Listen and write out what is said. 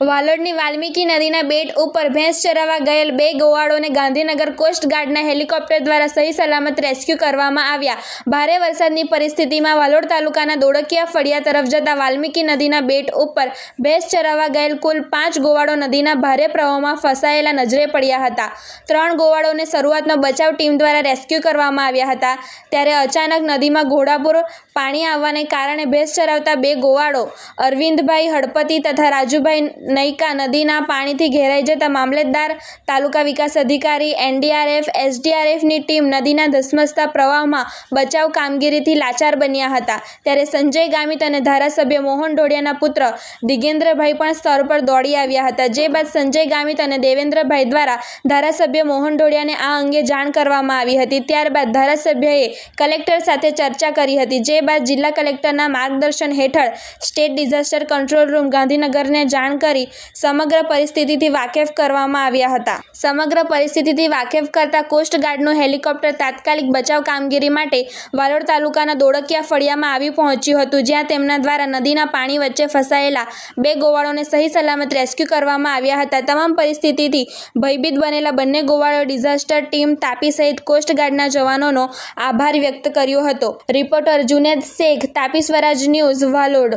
વાલોડની વાલ્મીકી નદીના બેટ ઉપર ભેંસ ચરાવવા ગયેલ 2 ગોવાળોને ગાંધીનગર કોસ્ટગાર્ડના હેલિકોપ્ટર દ્વારા સહી સલામત રેસ્ક્યુ કરવામાં આવ્યા. ભારે વરસાદની પરિસ્થિતિમાં વાલોડ તાલુકાના દોડકિયા ફળિયા તરફ જતા વાલ્મીકી નદીના બેટ ઉપર ભેંસ ચરાવવા ગયેલ કુલ 5 ગોવાળો નદીના ભારે પ્રવાહમાં ફસાયેલા નજરે પડ્યા હતા. 3 ગોવાળોને શરૂઆતમાં બચાવ ટીમ દ્વારા રેસ્ક્યુ કરવામાં આવ્યા હતા. ત્યારે અચાનક નદીમાં ઘોડાપૂર પાણી આવવાને કારણે ભેંસ ચરાવતા 2 ગોવાળો અરવિંદભાઈ હળપતિ તથા રાજુભાઈ નૈકા નદીના પાણીથી ઘેરાઈ જતા મામલતદાર, તાલુકા વિકાસ અધિકારી, એનડીઆરએફ, એસડીઆરએફની ટીમ નદીના ધસમસતા પ્રવાહમાં બચાવ કામગીરીથી લાચાર બન્યા હતા. ત્યારે સંજય ગામિત અને ધારાસભ્ય મોહન ઢોડિયાના પુત્ર દિગેન્દ્રભાઈ પણ સ્થળ પર દોડી આવ્યા હતા. જે બાદ સંજય ગામિત અને દેવેન્દ્રભાઈ દ્વારા ધારાસભ્ય મોહન ઢોડિયાને આ અંગે જાણ કરવામાં આવી હતી. ત્યારબાદ ધારાસભ્યએ કલેક્ટર સાથે ચર્ચા કરી હતી. જે બાદ જિલ્લા કલેક્ટરના માર્ગદર્શન હેઠળ સ્ટેટ ડિઝાસ્ટર કંટ્રોલ રૂમ ગાંધીનગરને જાણ કરી સમગ્ર પરિસ્થિતિથી વાકેફ કરવામાં આવ્યા હતા. સમગ્ર પરિસ્થિતિથી વાકેફ કરતા કોસ્ટગાર્ડનું હેલિકોપ્ટર તાત્કાલિક બચાવ કામગીરી માટે વાલોડ તાલુકાના દોડકિયા ફળિયામાં આવી પહોંચ્યું હતું. જ્યાં તેમના દ્વારા નદીના પાણી વચ્ચે ફસાયેલા 2 ગોવાળોને સહી સલામત રેસ્ક્યુ કરવામાં આવ્યા હતા. તમામ પરિસ્થિતિથી ભયભીત બનેલા બંને ગોવાળો ડિઝાસ્ટર ટીમ તાપી સહિત કોસ્ટગાર્ડના જવાનોનો આભાર વ્યક્ત કર્યો હતો. રિપોર્ટર જુનેદ શેખ, તાપી સ્વરાજ ન્યૂઝ, વાલોડ.